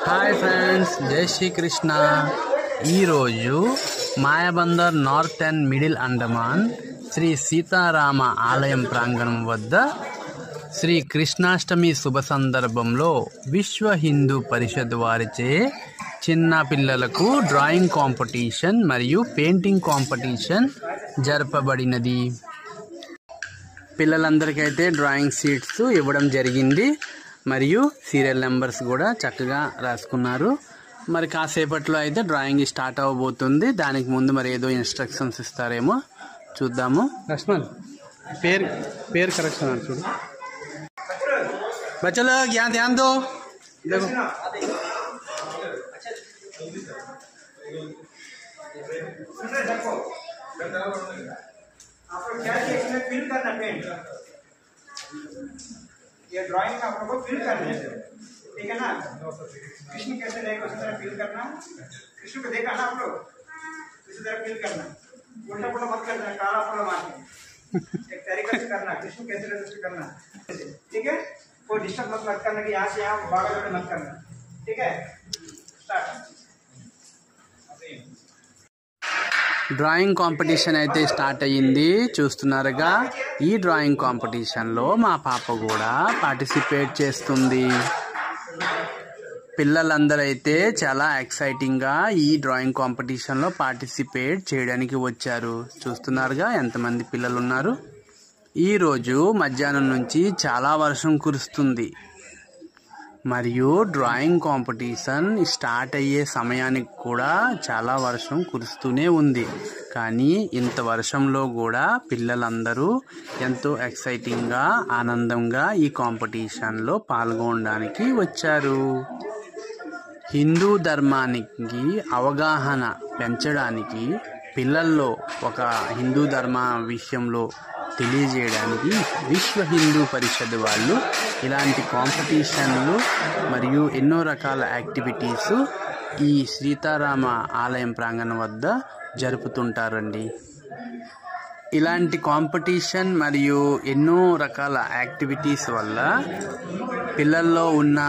Hi friends, జై శ్రీకృష్ణ. ఈరోజు Mayabunder north and middle Andaman Sri Sitarama ఆలయం ప్రాంగణం వద్ద శ్రీ కృష్ణాష్టమి శుభ సందర్భంలో విశ్వ హిందూ పరిషత్ వారిచే చిన్న పిల్లలకు డ్రాయింగ్ కాంపిటీషన్ మరియు పెయింటింగ్ కాంపిటీషన్ జరపబడినది. పిల్లలందరికైతే డ్రాయింగ్ షీట్స్ ఇవ్వడం జరిగింది మరియు సీరియల్ నెంబర్స్ కూడా చక్కగా రాసుకున్నారు. మరి కాసేపట్లో అయితే డ్రాయింగ్ స్టార్ట్ అవ్వబోతుంది. దానికి ముందు మరి ఏదో ఇన్స్ట్రక్షన్స్ ఇస్తారేమో చూద్దాము. లక్ష్మణ్ పేరు కరెక్షన్ అని చూడు. बच्चों लोग यहाँ ध्यान दो. देखो आप लोग क्या है इसमें फिल करना पेंट. ये ड्राइंग आप लोगों को फिल करना है, ठीक है ना. कृष्ण कैसे रहेगा उसी तरह फिल करना. कृष्ण को देखा ना आप लोग, इसी तरह फिल करना. उल्टा पुल्टा मत करना, काला पुल्टा मार एक तरीके से करना. कृष्ण कैसे रहे उसको करना, ठीक है. कोई डिस्टर्ब मत करना कि यहाँ से यहाँ भागा मत करना, ठीक है. स्टार्ट. డ్రాయింగ్ కాంపిటీషన్ అయితే స్టార్ట్ అయ్యింది. చూస్తున్నారుగా, ఈ డ్రాయింగ్ కాంపిటీషన్లో మా పాప కూడా పార్టిసిపేట్ చేస్తుంది. పిల్లలందరూ అయితే చాలా ఎక్సైటింగ్గా ఈ డ్రాయింగ్ కాంపిటీషన్లో పార్టిసిపేట్ చేయడానికి వచ్చారు. చూస్తున్నారుగా ఎంతమంది పిల్లలు ఉన్నారు. ఈరోజు మధ్యాహ్నం నుంచి చాలా వర్షం కురుస్తుంది మరియు డ్రాయింగ్ కాంపిటీషన్ స్టార్ట్ అయ్యే సమయానికి కూడా చాలా వర్షం కురుస్తూనే ఉంది. కానీ ఇంత వర్షంలో కూడా పిల్లలందరూ ఎంతో ఎక్సైటింగ్గా ఆనందంగా ఈ కాంపిటీషన్లో పాల్గొనడానికి వచ్చారు. హిందూ ధర్మానికి అవగాహన పెంచడానికి, పిల్లల్లో ఒక హిందూ ధర్మ విషయంలో తెలియజేయడానికి విశ్వ హిందూ పరిషత్ వాళ్ళు ఇలాంటి కాంపిటీషన్లు మరియు ఎన్నో రకాల యాక్టివిటీస్ ఈ సీతారామ ఆలయం ప్రాంగణం వద్ద జరుపుతుంటారండి. ఇలాంటి కాంపిటీషన్ మరియు ఎన్నో రకాల యాక్టివిటీస్ వల్ల పిల్లల్లో ఉన్న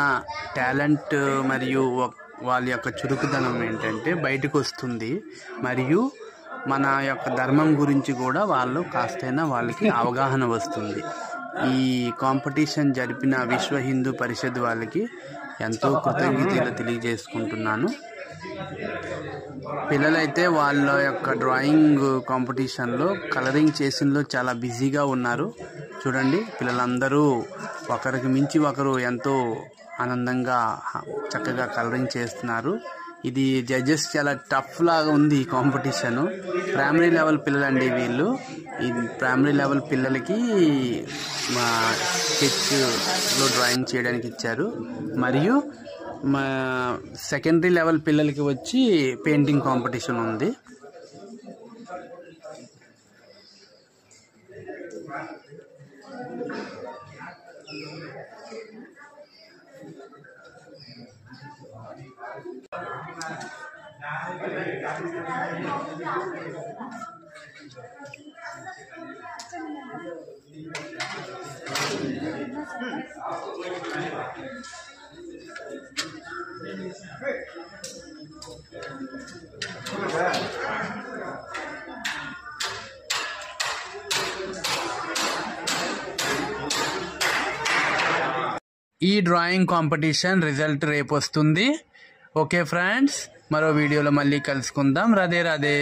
టాలెంట్ మరియు వాళ్ళ యొక్క చురుకుదనం ఏంటంటే బయటకు వస్తుంది. మరియు మన యొక్క ధర్మం గురించి కూడా వాళ్ళు కాస్తైనా వాళ్ళకి అవగాహన వస్తుంది. ఈ కాంపిటీషన్ జరిపిన విశ్వ హిందూ పరిషత్ వాళ్ళకి ఎంతో కృతజ్ఞతలు తెలియజేసుకుంటున్నాను. పిల్లలైతే వాళ్ళ యొక్క డ్రాయింగ్ కాంపిటీషన్లో కలరింగ్ చేసినలో చాలా బిజీగా ఉన్నారు. చూడండి, పిల్లలందరూ ఒకరికి మించి ఒకరు ఎంతో ఆనందంగా చక్కగా కలరింగ్ చేస్తున్నారు. ఇది జడ్జెస్ చాలా టఫ్ లాగా ఉంది ఈ కాంపిటీషను. ప్రైమరీ లెవెల్ పిల్లలండి వీళ్ళు. ఈ ప్రైమరీ లెవెల్ పిల్లలకి మా స్కెచ్లో డ్రాయింగ్ చేయడానికి ఇచ్చారు. మరియు మా సెకండరీ లెవెల్ పిల్లలకి వచ్చి పెయింటింగ్ కాంపిటీషన్ ఉంది. ఈ డ్రాయింగ్ కాంపిటీషన్ రిజల్ట్ రేపు వస్తుంది. ఓకే ఫ్రెండ్స్, మరో వీడియోలో మళ్ళీ కలుసుకుందాం. రాధే రాధే.